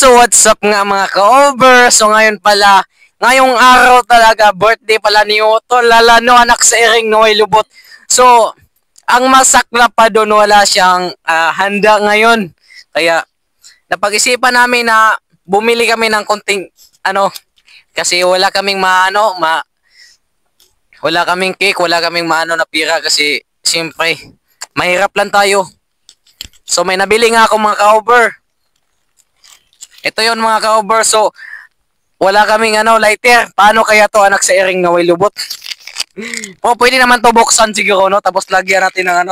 So what's up nga mga ka-over? So ngayon pala, ngayong araw talaga, birthday pala ni Utol, lalano anak sa Iring Noy Lubot. So, ang masakla pa doon, wala siyang handa ngayon. Kaya, napag-isipan namin na bumili kami ng konting, kasi wala kaming wala kaming cake, wala kaming na pira kasi, siyempre, mahirap lang tayo. So, may nabili nga ako mga ka-over. Ito yon mga ka-over. So, wala kaming lighter. Paano kaya to anak sa Iring Noy Lubot? Pwede naman to buksan siguro, no? Tapos lagyan natin ng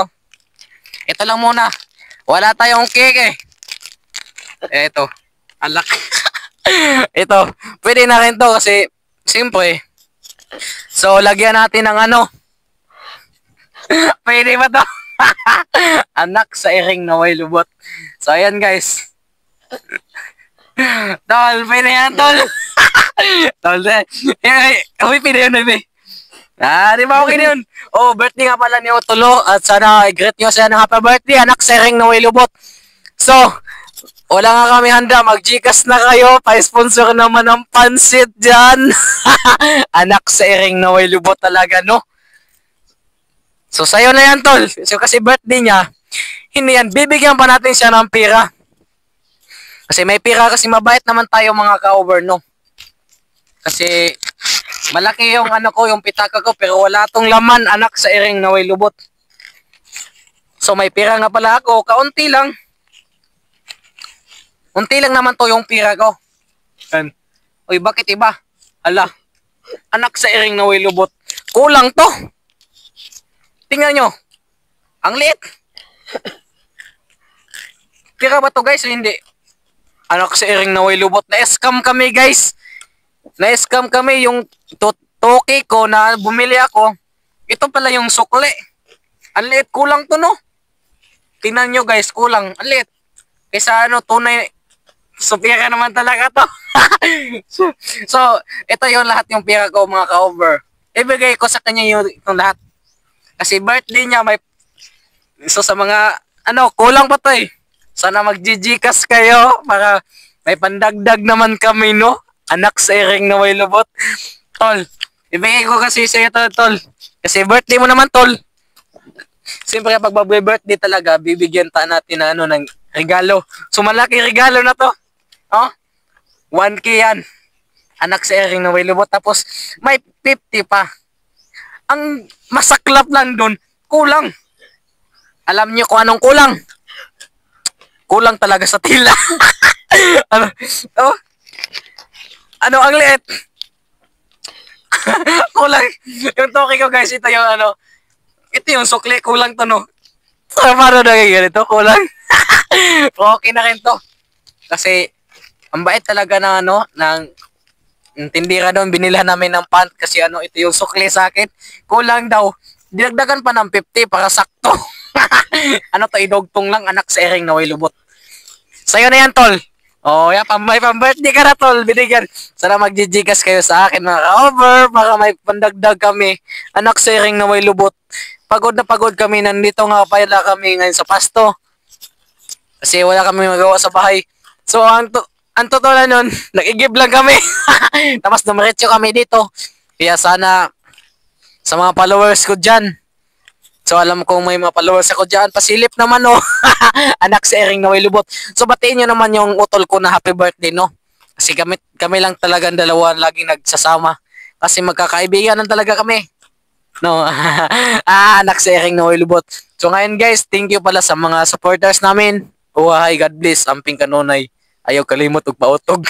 Ito lang muna. Wala tayong cake eh. Ito. Alak. Ito. Pwede na rin to kasi, siyempre. So, lagyan natin ng Pwede ba to? Anak sa Iring Noy Lubot. So, ayan guys. Tol, pwede yan, tol. Tol, uy, pwede yun, baby. Di ba okay na yun? Oh, birthday nga pala ni Otolo at sana i-greet nyo siya ng happy birthday, anak sa Iring Noy Lubot. So, wala nga kami handa, mag-Gcash na kayo, pa-sponsor naman ng pansit dyan. Anak sa Iring Noy Lubot talaga, no? So, sa'yo na yan, tol. So, kasi birthday niya, hindi yan, bibigyan pa natin siya ng pira. Kasi may pira kasi mabait naman tayo mga ka-over, no? Kasi malaki yung yung pitaka ko pero wala tong laman anak sa Iring Noy Lubot. So may pira nga pala ako, kaunti lang. Unti lang naman to yung pira ko. Uy, bakit iba? Ala, anak sa Iring Noy Lubot. Kulang to. Tingnan nyo. Ang liit. Pira ba to guys o hindi? Anak sa Iring Noy Lubot. Na-scam kami guys. Na-scam kami yung toke ko na bumili ako. Ito pala yung sukle. Ang liit, kulang to no. Tingnan nyo guys, kulang. Ang liit. Kaysa tunay. So pira naman talaga to. so ito yung lahat yung pira ko mga ka-over. Ibigay ko sa kanya yung lahat. Kasi birthday niya may. So sa mga kulang pa to eh. Sana mag-Gcash kayo para may pandagdag naman kami, no? Anak sa Iring Noy Lubot. Tol, ibigay ko kasi sa iyo to, tol. Kasi birthday mo naman, tol. Siyempre, pag birthday talaga, bibigyan natin ng regalo. So, malaki regalo na to. Oh? 1K yan. Anak sa Iring Noy Lubot. Tapos, may 50 pa. Ang masaklap lang dun, kulang. Alam niyo kung anong kulang? Kulang talaga sa tila. Ang liit. Kulang. Yung toke ko guys, ito yung ito yung sukli, kulang to no. So, paano na ganito? Kulang. Okay na rin to. Kasi, ang bait talaga ng ng tindira doon, binilhan namin ng pant kasi ito yung sukli sa akin. Kulang daw. Dinagdagan pa ng 50 para sakto. To, idogtong lang anak sa Iring Noy Lubot. Sa'yo na yan, tol. Oh, may pang-birthday ka na, tol. Binigyan. Sana mag-Gcash kayo sa akin, mga ka-over, para may pandagdag kami. Anak sa Iring Noy Lubot. Pagod na pagod kami. Nandito nga pala kami ngayon sa pasto. Kasi wala kami magawa sa bahay. So, ang totoo na nun, nag-igib lang kami. Tapos dumiretso kami dito. Kaya sana sa mga followers ko dyan, so alam kong may mga followers ako dyan, pasilip naman no. Anak sa Iring Noy Lubot. So batiin nyo naman yung utol ko na happy birthday no. Kasi kami lang talagang dalawa laging nagsasama. Kasi magkakaibigan lang talaga kami. No. Anak sa Iring Noy Lubot. So ngayon guys, thank you pala sa mga supporters namin. Uhay, God bless, amping kanunay. Ayaw kalimot og pautog.